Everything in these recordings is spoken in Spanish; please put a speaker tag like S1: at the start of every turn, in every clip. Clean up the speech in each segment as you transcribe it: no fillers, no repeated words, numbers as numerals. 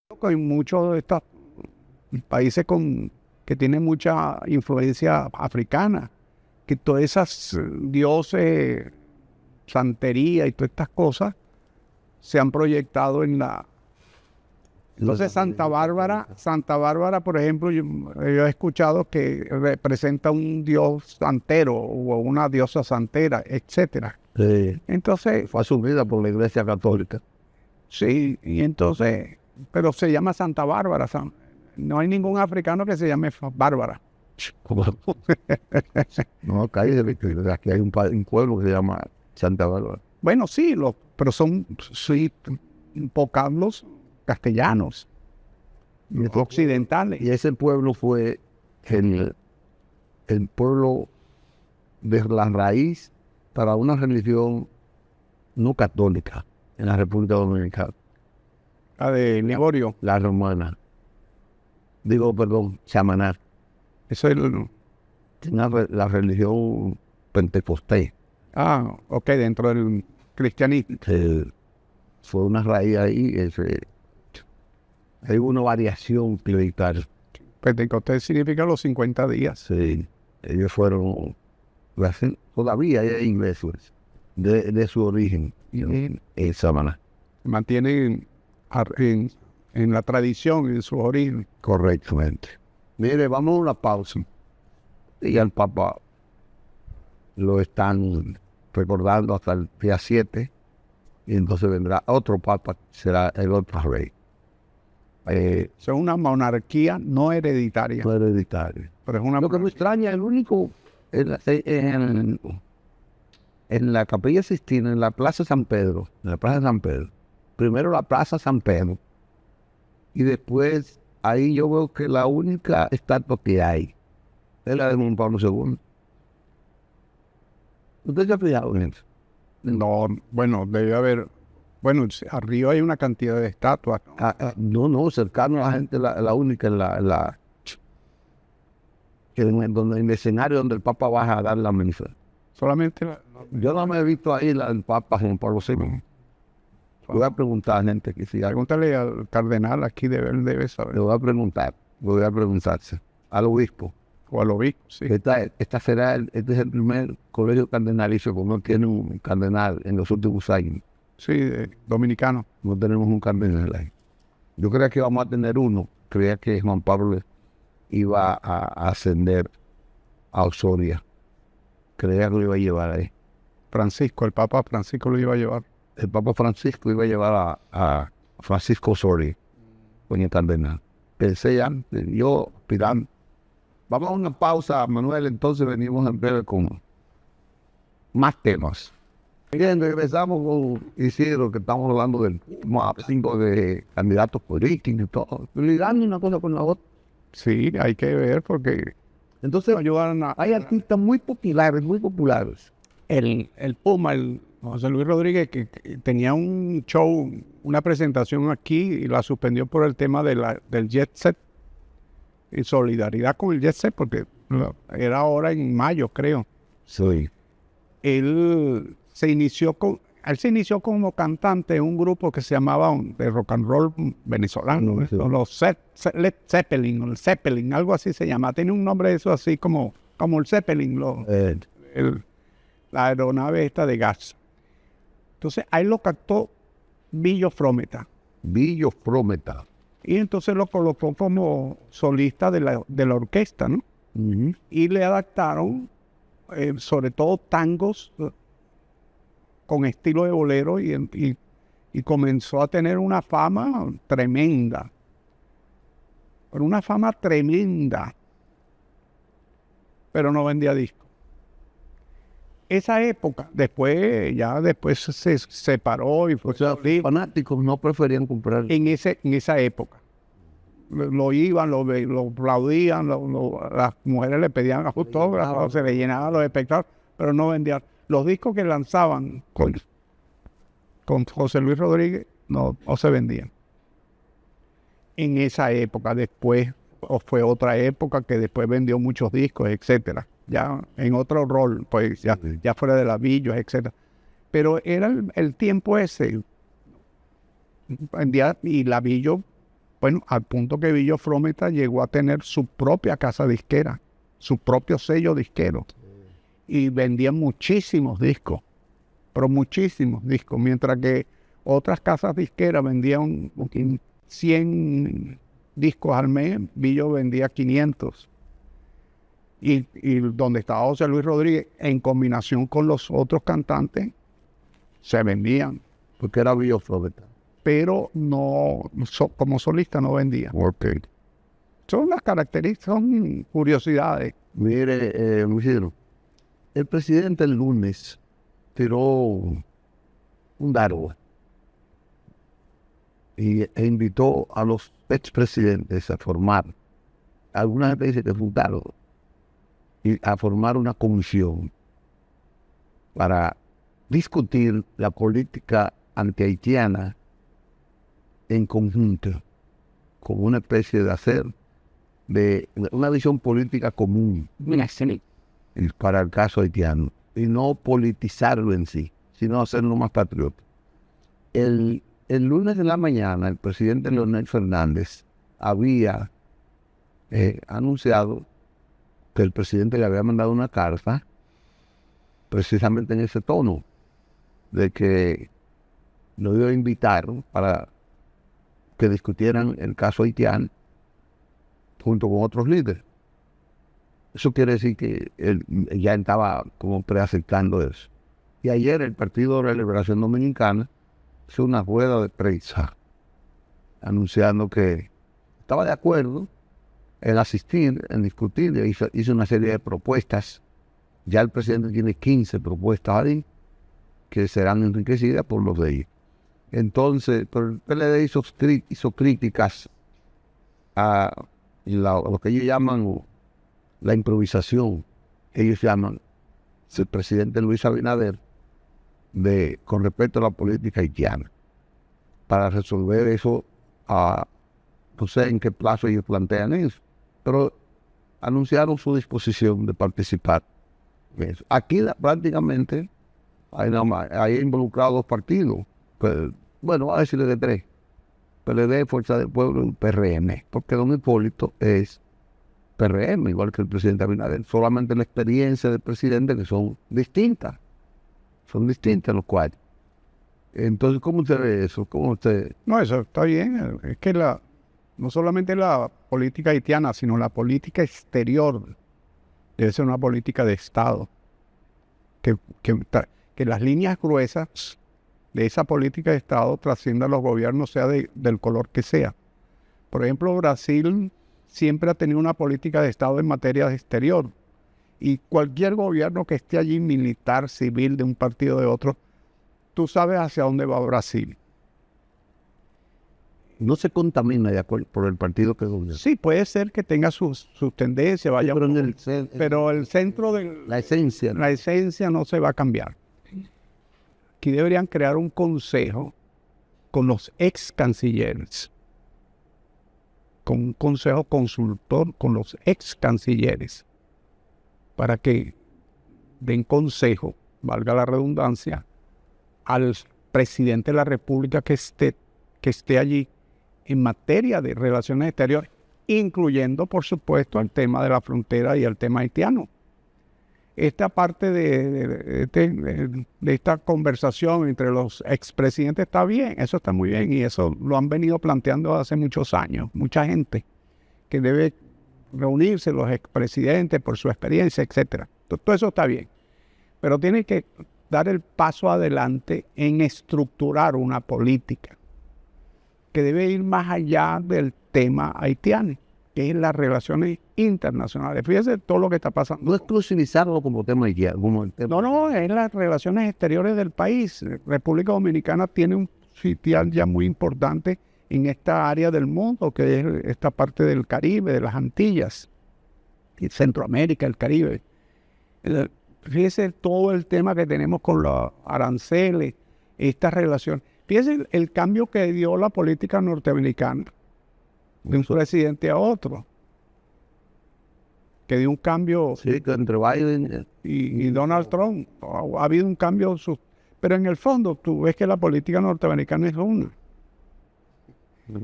S1: En muchos de estos países que tienen mucha influencia africana, que todas esas dioses, santería y todas estas cosas se han proyectado en la... Entonces Santa Bárbara, por ejemplo, yo he escuchado que representa un dios santero o una diosa santera, etcétera.
S2: Sí,
S1: Entonces,
S2: fue asumida por la Iglesia Católica.
S1: sí, y entonces, pero se llama Santa Bárbara. No hay ningún africano que se llame Bárbara.
S2: No, acá hay, aquí hay un pueblo que se llama Santa Bárbara.
S1: Bueno, sí, pero son sí, vocablos castellanos, occidentales.
S2: Y ese pueblo fue el pueblo de la raíz para una religión no católica en la República Dominicana,
S1: La de Ligorio.
S2: la romana. Digo, perdón, chamaná.
S1: Eso es
S2: La religión pentecostés.
S1: ok, dentro del cristianismo.
S2: Fue una raíz ahí. Hay una variación clerical.
S1: Pentecostés significa los 50 días.
S2: Sí, ellos fueron, todavía hay iglesias de su origen en Samaná.
S1: Mantienen en la tradición, en su origen.
S2: Correctamente. Mire, vamos a una pausa. Y al Papa lo están recordando hasta el día 7. Y entonces vendrá otro Papa, será el otro rey.
S1: Es una monarquía no hereditaria.
S2: No hereditario.
S1: Pero es una
S2: Lo que me extraña, el único en la Capilla Sixtina, en la Plaza San Pedro, primero la Plaza San Pedro, y después ahí yo veo que la única estatua que hay es la de Juan Pablo II. ¿Usted se ha fijado en eso?
S1: No, bueno, debe haber. Bueno, arriba hay una cantidad de estatuas.
S2: No, cercano a la gente, la única en el escenario donde el Papa va a dar la misa.
S1: Solamente
S2: Yo no me he visto ahí el Papa Juan Pablo II. Voy a preguntar a gente que si
S1: pregúntale al cardenal aquí, él debe saber.
S2: le voy a preguntarse al obispo.
S1: O al obispo, sí.
S2: Este es el primer colegio cardenalicio que no tiene un cardenal en los últimos años.
S1: Sí, dominicano.
S2: No tenemos un cardenal ahí. Yo creía que íbamos a tener uno. Creía que Juan Pablo iba a ascender a Osoria. Creía que lo iba a llevar ahí.
S1: El Papa Francisco lo iba a llevar.
S2: El Papa Francisco iba a llevar a Francisco Osoria con el cardenal. Pensé ya, yo aspirando. Vamos a una pausa, Manuel, entonces venimos en breve con más temas. Bien, regresamos con Isidro, que estamos hablando del top 5 de candidatos políticos y todo. Ligando una cosa con la otra.
S1: Sí, hay que ver porque
S2: Entonces,
S1: ayudaron
S2: hay artistas muy populares.
S1: El Puma, el José Luis Rodríguez, que tenía un show, una presentación aquí y la suspendió por el tema del Jet Set. En solidaridad con el Jet Set, porque era ahora en mayo, creo.
S2: Sí.
S1: Él se inició como cantante en un grupo que se llamaba de rock and roll venezolano,
S2: Sí.
S1: los Led Zeppelin, o el Zeppelin, algo así se llama. Tiene un nombre de eso así como el Zeppelin, la aeronave esta de gas. Entonces, ahí lo captó Billo Frometa. Y entonces lo colocó como solista de la orquesta, ¿no?
S2: Uh-huh.
S1: Y le adaptaron, sobre todo tangos con estilo de bolero y comenzó a tener una fama tremenda. Pero una fama tremenda. Pero no vendía discos. Esa época, después se separó y fue...
S2: O sea, los fanáticos no preferían comprar.
S1: En esa época. Lo iban, lo aplaudían, las mujeres le pedían autógrafos, se le llenaban los espectáculos, pero no vendían. Los discos que lanzaban con José Luis Rodríguez no se vendían. En esa época, después fue otra época que después vendió muchos discos, etcétera. Ya en otro rol, pues ya fuera de la Villa, etcétera. Pero era el tiempo ese. Y la Villa Bueno, al punto que Billo Frometa llegó a tener su propia casa disquera, su propio sello disquero. Y vendía muchísimos discos, pero muchísimos discos, mientras que otras casas disqueras vendían 100 discos al mes, Billo vendía 500. Y donde estaba José Luis Rodríguez, en combinación con los otros cantantes, se vendían.
S2: Porque era Billo Frometa.
S1: Pero no, como solista no vendía.
S2: Okay.
S1: Son las características, son curiosidades.
S2: Mire, Luis Isidro, el presidente el lunes tiró un dardo e invitó a los expresidentes a formar, alguna gente dice que fue un dardo, y a formar una comisión para discutir la política antihaitiana en conjunto, como una especie de hacer de una visión política común para el caso haitiano, y no politizarlo en sí, sino hacerlo más patriota. El lunes de la mañana, el presidente Leonel Fernández había anunciado que el presidente le había mandado una carta precisamente en ese tono, de que lo iba a invitar para que discutieran el caso haitiano junto con otros líderes. Eso quiere decir que él ya estaba como preaceptando eso. Y ayer el Partido de la Liberación Dominicana hizo una rueda de prensa anunciando que estaba de acuerdo en asistir, en discutir, hizo una serie de propuestas. Ya el presidente tiene 15 propuestas ahí que serán enriquecidas por los de ellos. Entonces, pero el PLD hizo críticas a lo que ellos llaman la improvisación. Ellos llaman el presidente Luis Abinader con respecto a la política haitiana, para resolver eso. No sé en qué plazo ellos plantean eso, pero anunciaron su disposición de participar en eso. Aquí prácticamente hay involucrados dos partidos, bueno, a decirle de tres: PLD, Fuerza del Pueblo y PRM, porque don Hipólito es PRM, igual que el presidente Abinader, solamente la experiencia del presidente que son distintas los cuales. Entonces, ¿cómo usted ve eso? ¿Cómo usted...?
S1: No, eso está bien. Es que no solamente la política haitiana, sino la política exterior debe ser una política de Estado. Que las líneas gruesas de esa política de Estado trasciendan los gobiernos, sea del color que sea. Por ejemplo, Brasil siempre ha tenido una política de Estado en materia de exterior. Y cualquier gobierno que esté allí, militar, civil, de un partido o de otro, tú sabes hacia dónde va Brasil.
S2: No se contamina de acuerdo por el partido que gobierna.
S1: Sí, puede ser que tenga sus tendencias, vaya, sí, pero el centro de
S2: la esencia
S1: no se va a cambiar. Aquí deberían crear un consejo con los ex cancilleres, con un consejo consultor con los ex cancilleres, para que den consejo, valga la redundancia, al presidente de la República que esté allí en materia de relaciones exteriores, incluyendo, por supuesto, el tema de la frontera y el tema haitiano. Esta parte de esta conversación entre los expresidentes está bien, eso está muy bien, y eso lo han venido planteando hace muchos años. Mucha gente que debe reunirse, los expresidentes, por su experiencia, etcétera. Todo eso está bien, pero tiene que dar el paso adelante en estructurar una política que debe ir más allá del tema haitiano, que es las relaciones internacionales. Fíjese todo lo que está pasando.
S2: No exclusivizarlo como tema haitiano.
S1: No, es las relaciones exteriores del país. República Dominicana tiene un sitial ya muy importante en esta área del mundo, que es esta parte del Caribe, de las Antillas, y Centroamérica, el Caribe. Fíjese todo el tema que tenemos con los aranceles, esta relación. Fíjese el cambio que dio la política norteamericana de un presidente a otro, que dio un cambio.
S2: Sí, entre Biden
S1: y Donald Trump. Ha habido un cambio, pero en el fondo tú ves que la política norteamericana es una.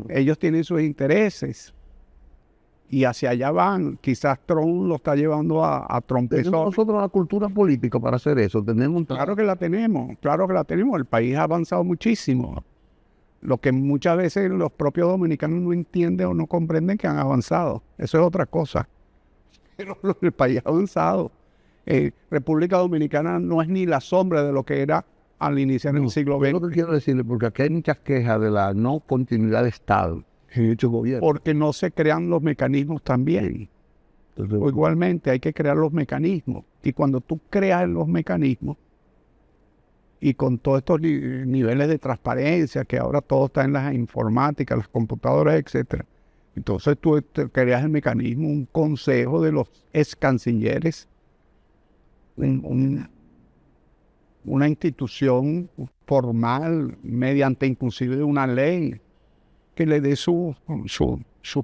S1: Ellos tienen sus intereses y hacia allá van. Quizás Trump lo está llevando a Trump.
S2: Tenemos nosotros la cultura política para hacer eso.
S1: Claro que la tenemos, claro que la tenemos. El país ha avanzado muchísimo. Lo que muchas veces los propios dominicanos no entienden o no comprenden que han avanzado. Eso es otra cosa. Pero el país ha avanzado. República Dominicana no es ni la sombra de lo que era al iniciar el siglo XX.
S2: Es lo que quiero decirle, porque aquí hay muchas quejas de la no continuidad de Estado en dicho gobierno.
S1: Porque no se crean los mecanismos también.
S2: Entonces,
S1: O igualmente hay que crear los mecanismos. Y cuando tú creas los mecanismos, y con todos estos niveles de transparencia, que ahora todo está en las informáticas, las computadoras, etcétera. Entonces tú creas el mecanismo, un consejo de los ex cancilleres, una institución formal, mediante inclusive una ley, que le dé su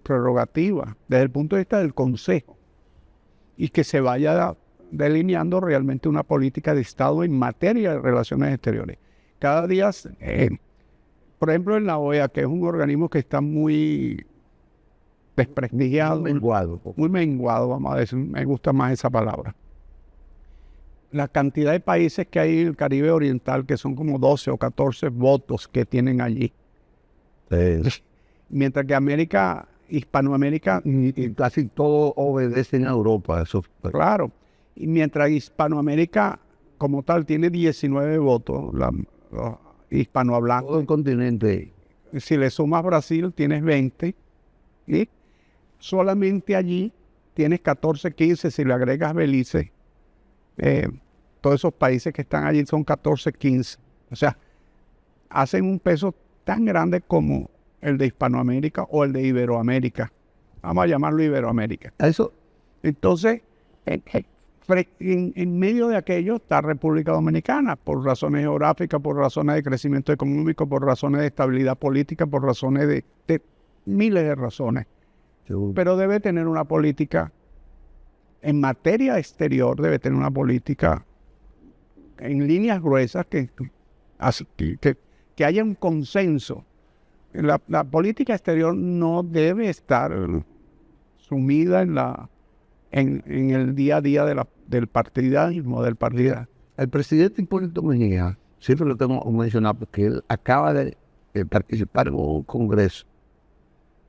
S1: prerrogativa desde el punto de vista del consejo, y que se vaya delineando realmente una política de Estado en materia de relaciones exteriores. Cada día, por ejemplo, en la OEA, que es un organismo que está muy desprestigiado, muy menguado, vamos a decir, me gusta más esa palabra. La cantidad de países que hay en el Caribe Oriental, que son como 12 o 14 votos que tienen allí. Mientras que Hispanoamérica...
S2: Y casi todos obedecen a Europa. Eso.
S1: Claro. Y mientras Hispanoamérica como tal tiene 19 votos, los hispanohablantes.
S2: Todo el continente.
S1: Si le sumas Brasil, tienes 20. Y solamente allí tienes 14, 15. Si le agregas Belice, todos esos países que están allí son 14, 15. O sea, hacen un peso tan grande como el de Hispanoamérica o el de Iberoamérica. Vamos a llamarlo Iberoamérica.
S2: Eso.
S1: Entonces, en medio de aquello está República Dominicana, por razones geográficas, por razones de crecimiento económico, por razones de estabilidad política, por razones de miles de razones.
S2: Seguro.
S1: Pero debe tener una política, en materia exterior, debe tener una política en líneas gruesas que haya un consenso. La política exterior no debe estar sumida en el día a día del partidarismo, del partido.
S2: El presidente Hipólito Mejía, siempre lo tengo que mencionar porque él acaba de participar en un congreso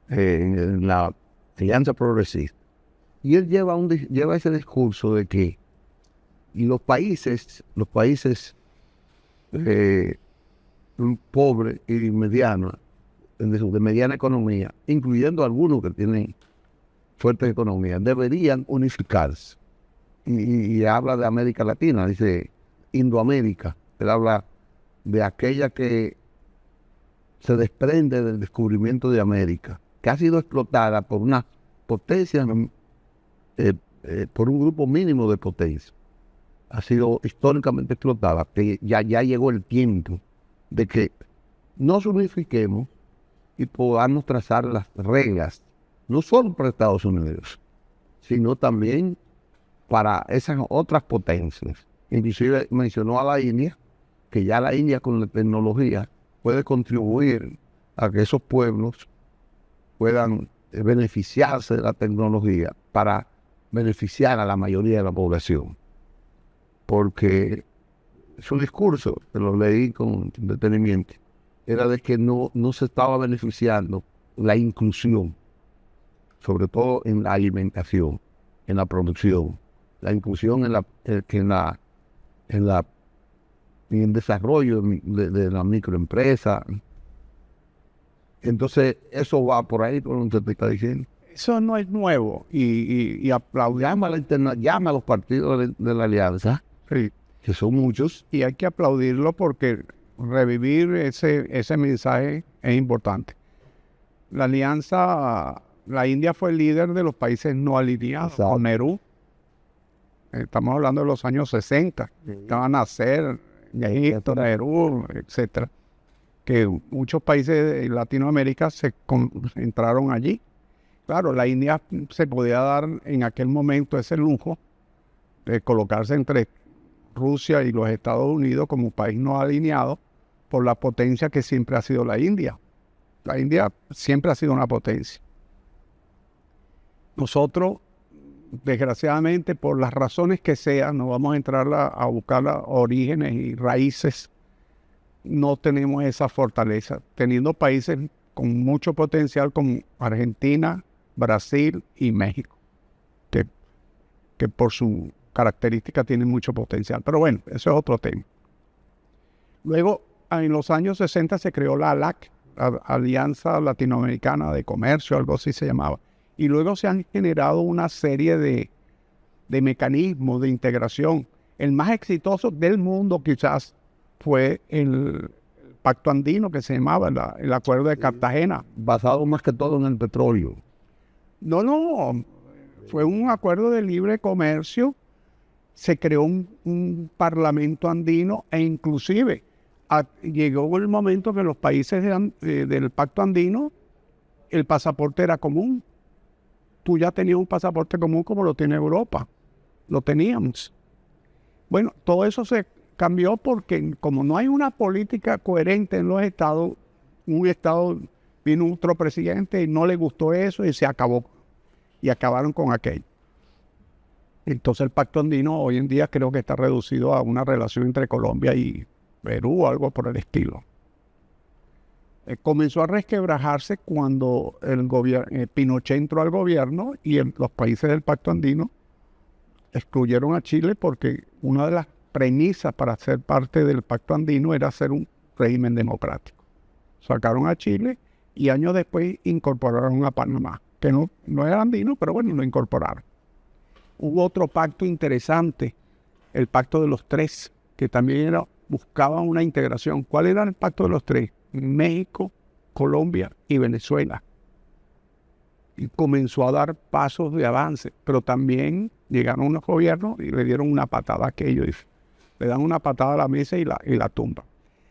S2: en la Alianza Progresista. Y él lleva ese discurso de que los países pobres y medianos, de mediana economía, incluyendo algunos que tienen fuertes economías, deberían unificarse. Y habla de América Latina, dice Indoamérica. Él habla de aquella que se desprende del descubrimiento de América, que ha sido explotada por una potencia, por un grupo mínimo de potencia. Ha sido históricamente explotada, que ya llegó el tiempo de que nos unifiquemos y podamos trazar las reglas, no solo para Estados Unidos, sino también para esas otras potencias. Inclusive mencionó a la India, que ya la India con la tecnología puede contribuir a que esos pueblos puedan beneficiarse de la tecnología para beneficiar a la mayoría de la población. Porque su discurso, que lo leí con detenimiento, era de que no se estaba beneficiando la inclusión, sobre todo en la alimentación, en la producción, la inclusión en el desarrollo de la microempresa. Entonces, eso va por ahí, por donde te está diciendo.
S1: Eso no es nuevo y aplaudamos.
S2: Llama a los partidos de la alianza,
S1: Sí.
S2: que son muchos.
S1: Y hay que aplaudirlo porque revivir ese mensaje es importante. La alianza, la India fue el líder de los países no alineados, con Nehru. Estamos hablando de los años 60. Estaban a nacer Egipto, Nehru, etcétera. Que muchos países de Latinoamérica se concentraron allí. Claro, la India se podía dar en aquel momento ese lujo de colocarse entre Rusia y los Estados Unidos como país no alineado por la potencia que siempre ha sido la India. La India siempre ha sido una potencia. Nosotros, desgraciadamente, por las razones que sean, no vamos a entrar a buscar los orígenes y raíces, no tenemos esa fortaleza, teniendo países con mucho potencial como Argentina, Brasil y México, que por su característica tienen mucho potencial. Pero bueno, eso es otro tema. Luego, en los años 60 se creó la ALAC, la Alianza Latinoamericana de Comercio, algo así se llamaba. Y luego se han generado una serie de mecanismos de integración. El más exitoso del mundo quizás fue el Pacto Andino, que se llamaba el Acuerdo de Cartagena.
S2: Basado más que todo en el petróleo.
S1: No, fue un acuerdo de libre comercio. Se creó un parlamento andino e inclusive llegó el momento que los países del Pacto Andino, el pasaporte era común. Tú ya tenías un pasaporte común como lo tiene Europa. Lo teníamos. Bueno, todo eso se cambió porque como no hay una política coherente en los estados, un estado vino otro presidente y no le gustó eso y se acabó. Y acabaron con aquello. Entonces el Pacto Andino hoy en día creo que está reducido a una relación entre Colombia y Perú o algo por el estilo. Comenzó a resquebrajarse cuando Pinochet entró al gobierno y los países del Pacto Andino excluyeron a Chile porque una de las premisas para ser parte del Pacto Andino era ser un régimen democrático. Sacaron a Chile y años después incorporaron a Panamá, que no era andino, pero bueno, lo incorporaron. Hubo otro pacto interesante, el Pacto de los Tres, que también buscaba una integración. ¿Cuál era el Pacto de los Tres? México, Colombia y Venezuela. Y comenzó a dar pasos de avance, pero también llegaron unos gobiernos y le dieron una patada a aquello. Le dan una patada a la mesa y la tumba.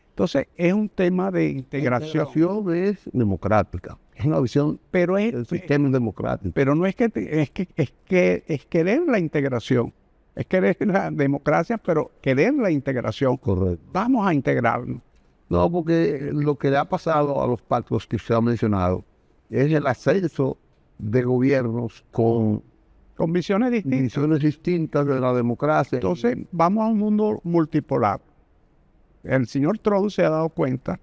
S1: Entonces, es un tema de integración.
S2: La integración es democrática. Es una visión del sistema democrático.
S1: Pero no es es querer la integración. Es querer la democracia, pero querer la integración.
S2: Correcto.
S1: Vamos a integrarnos.
S2: No, porque lo que le ha pasado a los pactos que se han mencionado es el ascenso de gobiernos con
S1: visiones
S2: distintas de la democracia.
S1: Entonces, vamos a un mundo multipolar. El señor Trump se ha dado cuenta,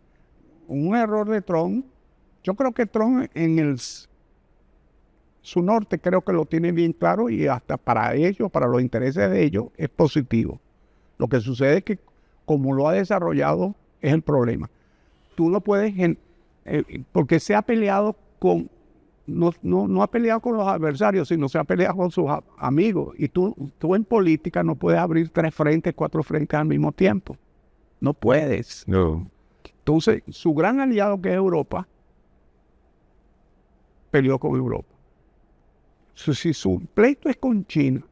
S1: un error de Trump. Yo creo que Trump su norte creo que lo tiene bien claro y hasta para ellos, para los intereses de ellos, es positivo. Lo que sucede es que como lo ha desarrollado es el problema. Tú no puedes, porque se ha peleado no ha peleado con los adversarios, sino se ha peleado con sus amigos. Y tú en política no puedes abrir 3 frentes, 4 frentes al mismo tiempo. No puedes.
S2: No.
S1: Entonces, su gran aliado, que es Europa, peleó con Europa. Si su pleito es con China,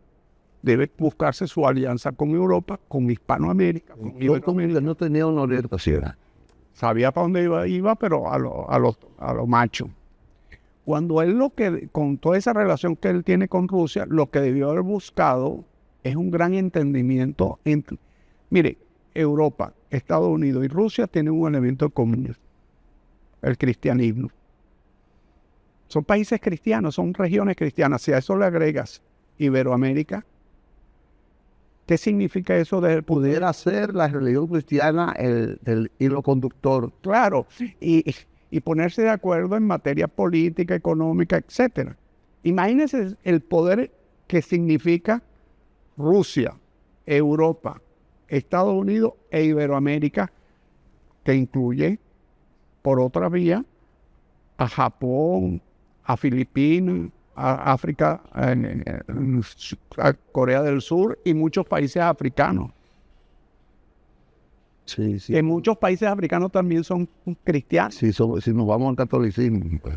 S1: debe buscarse su alianza con Europa, con Hispanoamérica.
S2: No tenía una orientación.
S1: Sabía para dónde iba, pero a lo macho. Cuando él con toda esa relación que él tiene con Rusia, lo que debió haber buscado es un gran entendimiento entre... Mire, Europa, Estados Unidos y Rusia tienen un elemento común, el cristianismo. Son países cristianos, son regiones cristianas. Si a eso le agregas Iberoamérica, ¿qué significa eso de
S2: pudiera ser la religión cristiana el hilo conductor?
S1: Claro, y ponerse de acuerdo en materia política, económica, etcétera. Imagínense el poder que significa Rusia, Europa, Estados Unidos e Iberoamérica, que incluye, por otra vía, a Japón, a Filipinas, a África, a Corea del Sur y muchos países africanos.
S2: Sí, sí.
S1: Que muchos países africanos también son cristianos.
S2: Sí, si nos vamos al catolicismo. Pues.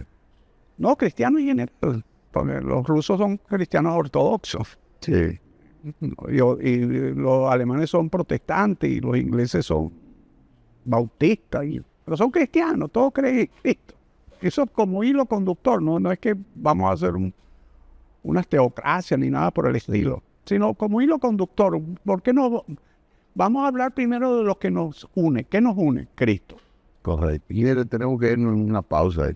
S1: No, cristianos en general. Porque los rusos son cristianos ortodoxos.
S2: Sí.
S1: Y los alemanes son protestantes y los ingleses son bautistas. Pero son cristianos, todos creen en Cristo. Eso es como hilo conductor, no es que vamos a hacer unas teocracias ni nada por el estilo, sino como hilo conductor. ¿Por qué no? Vamos a hablar primero de lo que nos une. ¿Qué nos une? Cristo.
S2: Correcto. Y tenemos que irnos en una pausa,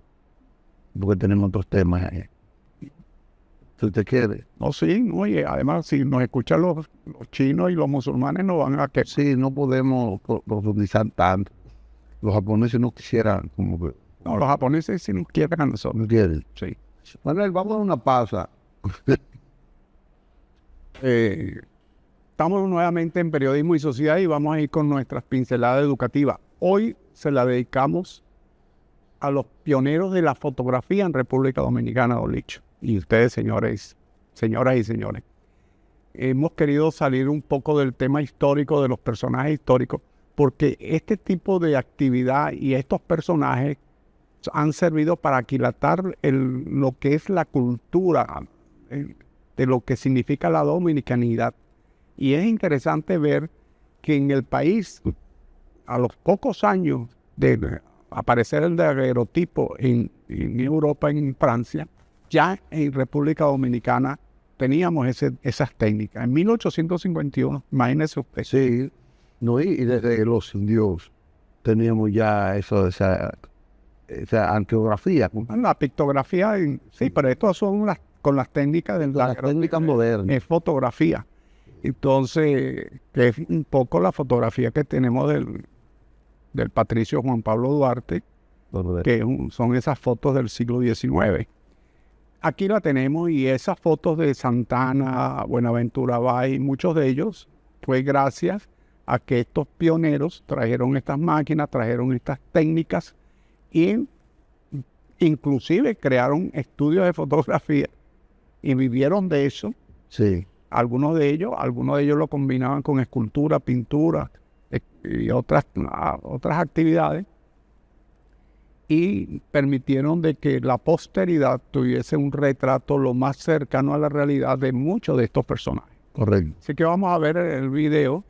S2: porque tenemos otros temas. Si usted quiere.
S1: No, sí, no, y además si nos escuchan los chinos y los musulmanes no van a que
S2: Sí, no podemos profundizar tanto. Los japoneses no quisieran, como que
S1: no, los japoneses sí nos quieren a nosotros.
S2: no quieren.
S1: Sí.
S2: Manuel, vamos a una pausa.
S1: Estamos nuevamente en Periodismo y Sociedad y vamos a ir con nuestras pinceladas educativas. Hoy se la dedicamos a los pioneros de la fotografía en República Dominicana, don Licho. Y ustedes, señores, señoras y señores. Hemos querido salir un poco del tema histórico, de los personajes históricos, porque este tipo de actividad y estos personajes han servido para aquilatar lo que es la cultura de lo que significa la dominicanidad. Y es interesante ver que en el país, a los pocos años de aparecer el daguerrotipo en Europa, en Francia, ya en República Dominicana teníamos esas técnicas. En 1851, imagínese usted.
S2: Sí, no, y desde los indios teníamos ya esa arqueografía.
S1: La pictografía, sí, pero estas son con las técnicas del
S2: Las técnicas modernas.
S1: Es fotografía. Entonces, que es un poco la fotografía que tenemos del patricio Juan Pablo Duarte, que son esas fotos del siglo XIX. Aquí la tenemos y esas fotos de Santana, Buenaventura Bay, muchos de ellos fue gracias a que estos pioneros trajeron estas máquinas, trajeron estas técnicas y inclusive crearon estudios de fotografía y vivieron de eso.
S2: Sí.
S1: Algunos de ellos lo combinaban con escultura, pintura y otras actividades y permitieron de que la posteridad tuviese un retrato lo más cercano a la realidad de muchos de estos personajes.
S2: Correcto.
S1: Así que vamos a ver el video.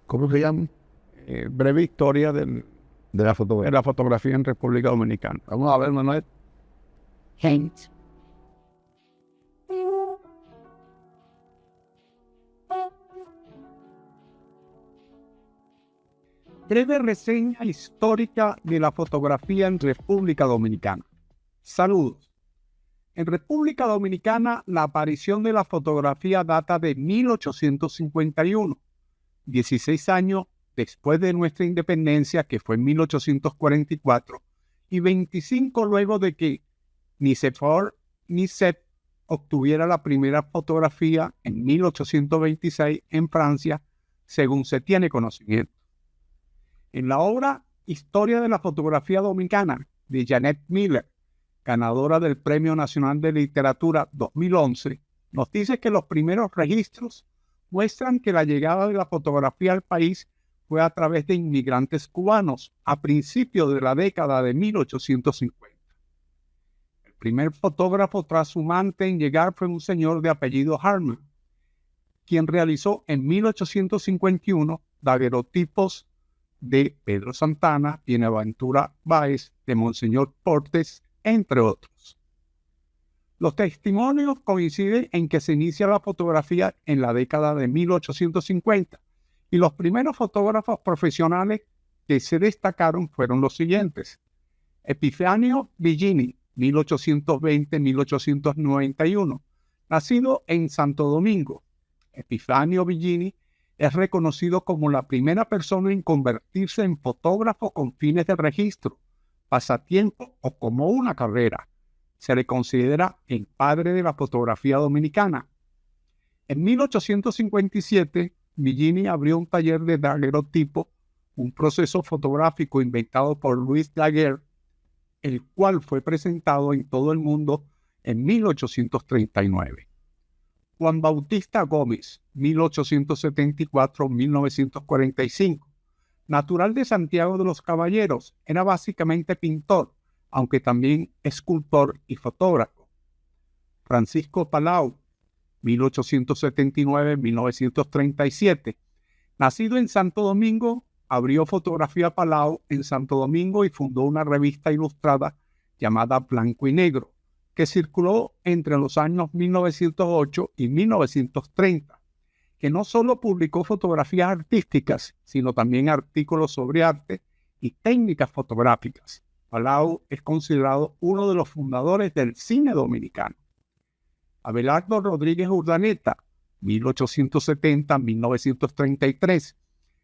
S2: ¿Cómo se llama?
S1: Breve historia
S2: De la
S1: de
S2: fotografía.
S1: la fotografía en República Dominicana.
S2: Vamos a ver, Manuel.
S3: Gente.
S1: Breve reseña histórica de la fotografía en República Dominicana. Saludos. En República Dominicana, la aparición de la fotografía data de 1851, 16 años después de nuestra independencia, que fue en 1844, y 25 luego de que Nicephore Nicephore obtuviera la primera fotografía en 1826 en Francia, según se tiene conocimiento. En la obra Historia de la Fotografía Dominicana de Janet Miller, ganadora del Premio Nacional de Literatura 2011, nos dice que los primeros registros muestran que la llegada de la fotografía al país fue a través de inmigrantes cubanos a principios de la década de 1850. El primer fotógrafo transhumante en llegar fue un señor de apellido Harman, quien realizó en 1851 daguerrotipos de Pedro Santana, Buenaventura Báez, de Monseñor Portes, entre otros. Los testimonios coinciden en que se inicia la fotografía en la década de 1850 y los primeros fotógrafos profesionales que se destacaron fueron los siguientes: Epifanio Billini, 1820-1891, nacido en Santo Domingo. Epifanio Billini es reconocido como la primera persona en convertirse en fotógrafo con fines de registro, pasatiempo o como una carrera. Se le considera el padre de la fotografía dominicana. En 1857, Billini abrió un taller de daguerrotipo, un proceso fotográfico inventado por Louis Daguerre, el cual fue presentado en todo el mundo en 1839. Juan Bautista Gómez, 1874-1945, natural de Santiago de los Caballeros, era básicamente pintor, aunque también escultor y fotógrafo. Francisco Palau, 1879-1937, nacido en Santo Domingo, abrió Fotografía Palau en Santo Domingo y fundó una revista ilustrada llamada Blanco y Negro, que circuló entre los años 1908 y 1930, que no solo publicó fotografías artísticas, sino también artículos sobre arte y técnicas fotográficas. Palau es considerado uno de los fundadores del cine dominicano. Abelardo Rodríguez Urdaneta, 1870-1933,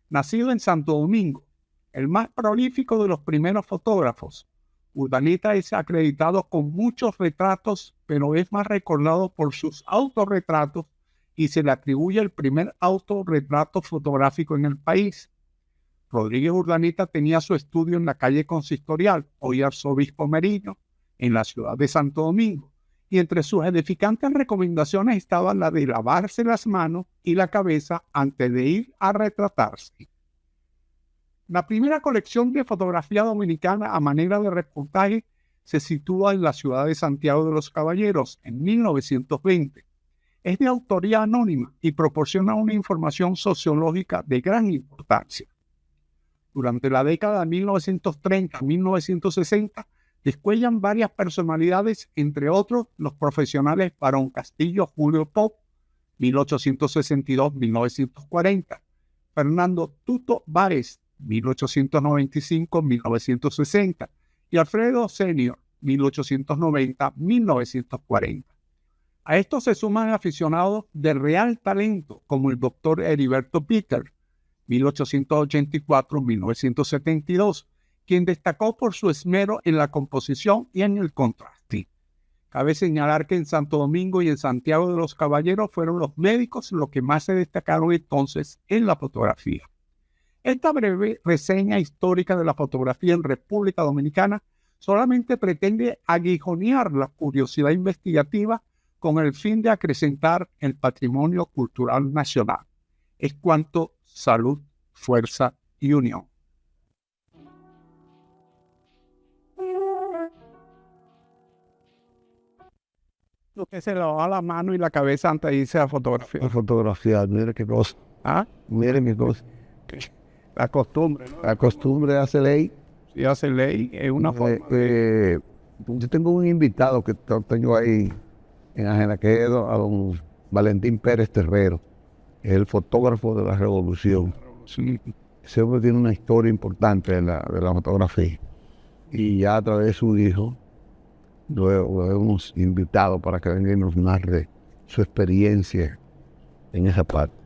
S1: nacido en Santo Domingo, el más prolífico de los primeros fotógrafos. Urdaneta es acreditado con muchos retratos, pero es más recordado por sus autorretratos y se le atribuye el primer autorretrato fotográfico en el país. Rodríguez Urdaneta tenía su estudio en la calle Consistorial, hoy Arzobispo Merino, en la ciudad de Santo Domingo, y entre sus edificantes recomendaciones estaban la de lavarse las manos y la cabeza antes de ir a retratarse. La primera colección de fotografía dominicana a manera de reportaje se sitúa en la ciudad de Santiago de los Caballeros en 1920. Es de autoría anónima y proporciona una información sociológica de gran importancia. Durante la década de 1930-1960 descuellan varias personalidades, entre otros los profesionales Barón Castillo Julio Pop, 1862-1940, Fernando Tuto Báez, 1895-1960, y Alfredo Senior, 1890-1940. A estos se suman aficionados de real talento, como el doctor Heriberto Peter, 1884-1972, quien destacó por su esmero en la composición y en el contraste. Cabe señalar que en Santo Domingo y en Santiago de los Caballeros fueron los médicos los que más se destacaron entonces en la fotografía. Esta breve reseña histórica de la fotografía en República Dominicana solamente pretende aguijonear la curiosidad investigativa con el fin de acrecentar el patrimonio cultural nacional. Es cuanto, salud, fuerza y unión. Usted se lava la mano y la cabeza antes de irse a fotografiar.
S2: La fotografía, mire qué cosa.
S1: ¿Ah?
S2: Mire qué cosa.
S1: La costumbre, ¿no?
S2: La costumbre hace ley.
S1: Si hace ley, es una forma.
S2: Yo tengo un invitado que tengo ahí en Ajena, que es a don Valentín Pérez Terrero, es el fotógrafo de la Revolución.
S1: Sí.
S2: Ese hombre tiene una historia importante de la fotografía. Y ya a través de su hijo lo hemos invitado para que venga y nos narre su experiencia en esa parte.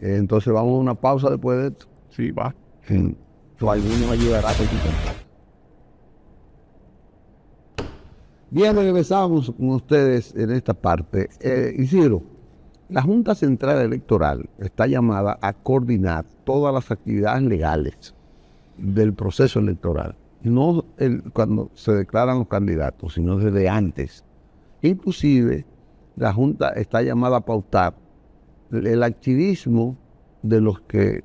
S2: Entonces vamos a una pausa después de esto.
S1: Sí, va.
S2: Tu alguno me ayudará con tu contacto. Bien, regresamos con ustedes en esta parte. Isidro, la Junta Central Electoral está llamada a coordinar todas las actividades legales del proceso electoral. No cuando se declaran los candidatos, sino desde antes. Inclusive, la Junta está llamada a pautar el activismo de los que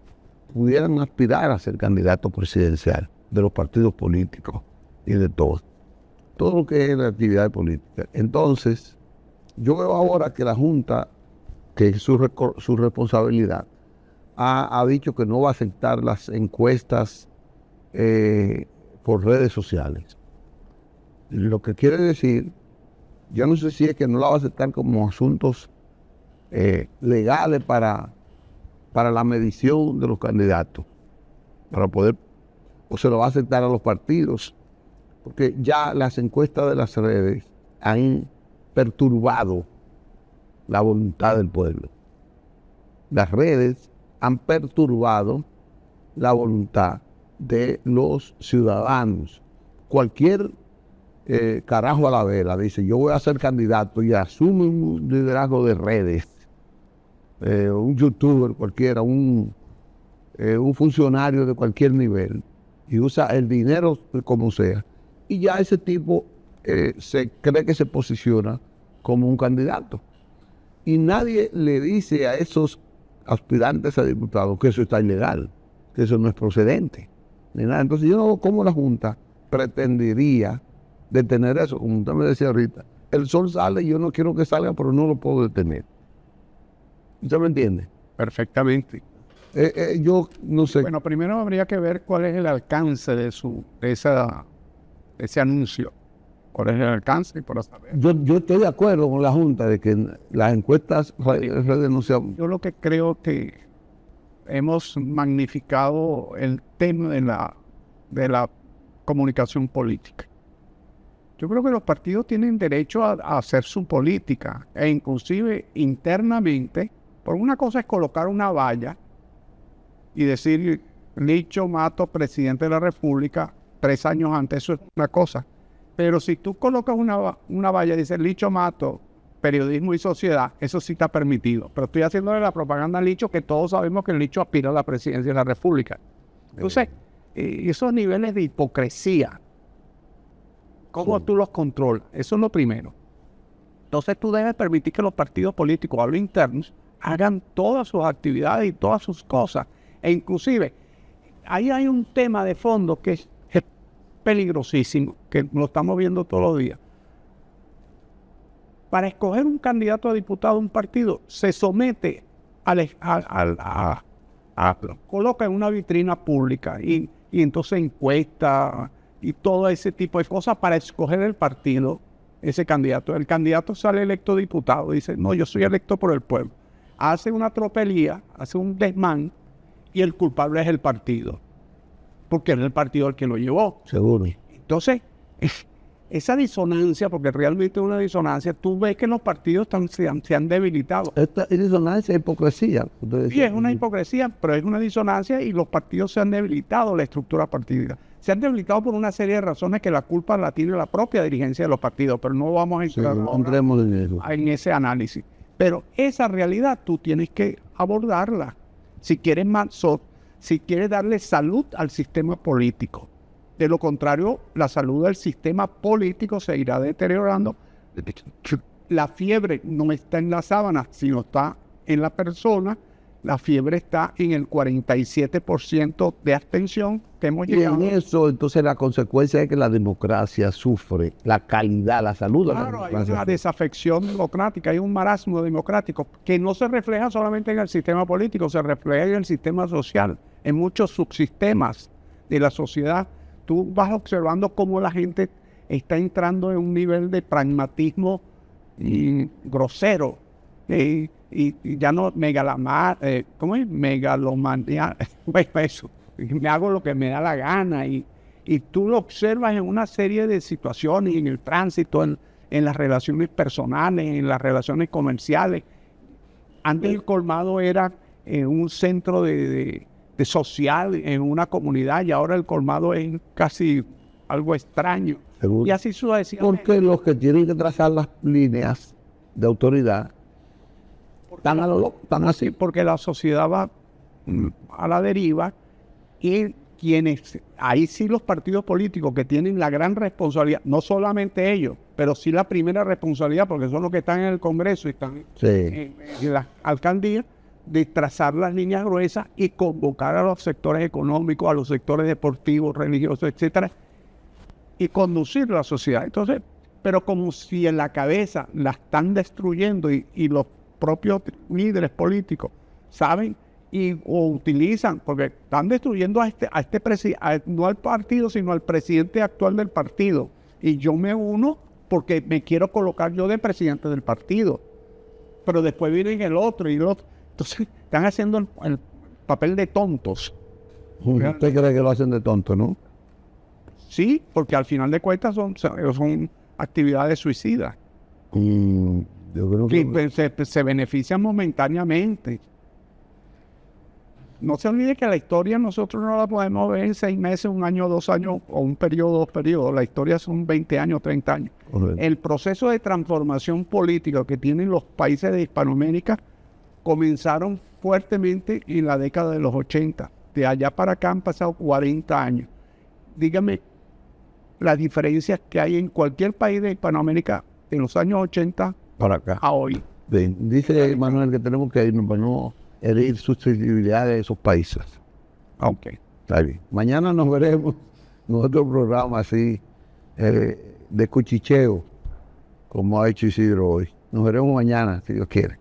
S2: pudieran aspirar a ser candidato presidencial, de los partidos políticos y de todo lo que es la actividad política. Entonces, yo veo ahora que la Junta, que es su responsabilidad, ha dicho que no va a aceptar las encuestas por redes sociales. Lo que quiere decir, yo no sé si es que no la va a aceptar como asuntos legales para la medición de los candidatos, para poder, o se lo va a aceptar a los partidos, porque ya las encuestas de las redes han perturbado la voluntad del pueblo. Las redes han perturbado la voluntad de los ciudadanos. Cualquier carajo a la vela dice, yo voy a ser candidato, y asume un liderazgo de redes. Un youtuber cualquiera, un funcionario de cualquier nivel, y usa el dinero como sea, y ya ese tipo se cree que se posiciona como un candidato. Y nadie le dice a esos aspirantes a diputados que eso está ilegal, que eso no es procedente, ni nada. Entonces yo no veo cómo la Junta pretendería detener eso. Como usted me decía ahorita, el sol sale y yo no quiero que salga, pero no lo puedo detener. ¿Usted me entiende?
S1: Perfectamente.
S2: Yo no sé.
S1: Bueno, primero habría que ver cuál es el alcance de ese anuncio. ¿Cuál es el alcance? Para saber.
S2: Yo estoy de acuerdo con la Junta de que las encuestas redes no sean...
S1: Yo lo que creo que hemos magnificado el tema de la de la comunicación política. Yo creo que los partidos tienen derecho a hacer su política e inclusive internamente, por una cosa es colocar una valla y decir Licho Mato, presidente de la República, 3 años antes, eso es una cosa. Pero si tú colocas una valla y dices Licho Mato, periodismo y sociedad, eso sí está permitido. Pero estoy haciéndole la propaganda a Licho, que todos sabemos que Licho aspira a la presidencia de la República. Entonces, esos niveles de hipocresía, ¿cómo tú los controlas? Eso es lo primero. Entonces tú debes permitir que los partidos políticos, a los internos, hagan todas sus actividades y todas sus cosas. E inclusive, ahí hay un tema de fondo que es peligrosísimo, que lo estamos viendo todos los días. Para escoger un candidato a diputado de un partido, se somete coloca en una vitrina pública y entonces encuesta y todo ese tipo de cosas para escoger el partido, ese candidato. El candidato sale electo diputado, dice, no, yo soy electo por el pueblo. Hace una tropelía, hace un desmán y el culpable es el partido, porque es el partido el que lo llevó.
S2: Seguro.
S1: Entonces, esa disonancia, porque realmente es una disonancia, tú ves que los partidos se han debilitado.
S2: Esta disonancia es hipocresía.
S1: Sí, es una hipocresía, pero es una disonancia y los partidos se han debilitado, la estructura partidista. Se han debilitado por una serie de razones que la culpa la tiene la propia dirigencia de los partidos, pero no vamos a entrar en ese análisis. Pero esa realidad tú tienes que abordarla si quieres si quieres darle salud al sistema político. De lo contrario, la salud del sistema político se irá deteriorando. La fiebre no está en la sábana, sino está en la persona. La fiebre está en el 47% de abstención que hemos llegado.
S2: Y en eso, entonces, la consecuencia es que la democracia sufre, la calidad, la salud de la
S1: Claro, hay
S2: democracia.
S1: una desafección democrática, hay un marasmo democrático que no se refleja solamente en el sistema político, se refleja en el sistema social, en muchos subsistemas de la sociedad. Tú vas observando cómo la gente está entrando en un nivel de pragmatismo grosero y ya no ¿cómo es? Megalomanía, eso, me hago lo que me da la gana y tú lo observas en una serie de situaciones, en el tránsito, en las relaciones personales, en las relaciones comerciales. Antes el colmado era un centro de social en una comunidad y ahora el colmado es casi algo extraño.
S2: Seguro.
S1: Y así sucesivamente.
S2: Porque los que tienen que trazar las líneas de autoridad están así.
S1: Porque la sociedad va a la deriva y ahí sí los partidos políticos que tienen la gran responsabilidad, no solamente ellos, pero sí la primera responsabilidad, porque son los que están en el Congreso y están en las alcaldías, de trazar las líneas gruesas y convocar a los sectores económicos, a los sectores deportivos, religiosos, etcétera, y conducir la sociedad. Entonces, pero como si en la cabeza la están destruyendo y los propios líderes políticos saben o utilizan, porque están destruyendo a este presidente, no al partido, sino al presidente actual del partido. Y yo me uno porque me quiero colocar yo de presidente del partido. Pero después viene el otro y el otro. Entonces, están haciendo el papel de tontos.
S2: ¿Usted cree que lo hacen de tonto, no?
S1: Sí, porque al final de cuentas son actividades suicidas.
S2: Yo creo que
S1: Se benefician momentáneamente. No se olvide que la historia nosotros no la podemos ver en 6 meses, 1 año, 2 años o un periodo, 2 periodos. La historia son 20 años, 30 años.
S2: Correcto.
S1: El proceso de transformación política que tienen los países de Hispanoamérica comenzaron fuertemente en la década de los 80. De allá para acá han pasado 40 años. Dígame las diferencias que hay en cualquier país de Hispanoamérica en los años 80
S2: para acá.
S1: a hoy.
S2: Bien, dice Manuel que tenemos que irnos para no herir susceptibilidad de esos países.
S1: Ok.
S2: Está bien. Mañana nos veremos en otro programa así de cuchicheo, como ha hecho Isidro hoy. Nos veremos mañana, si Dios quiere.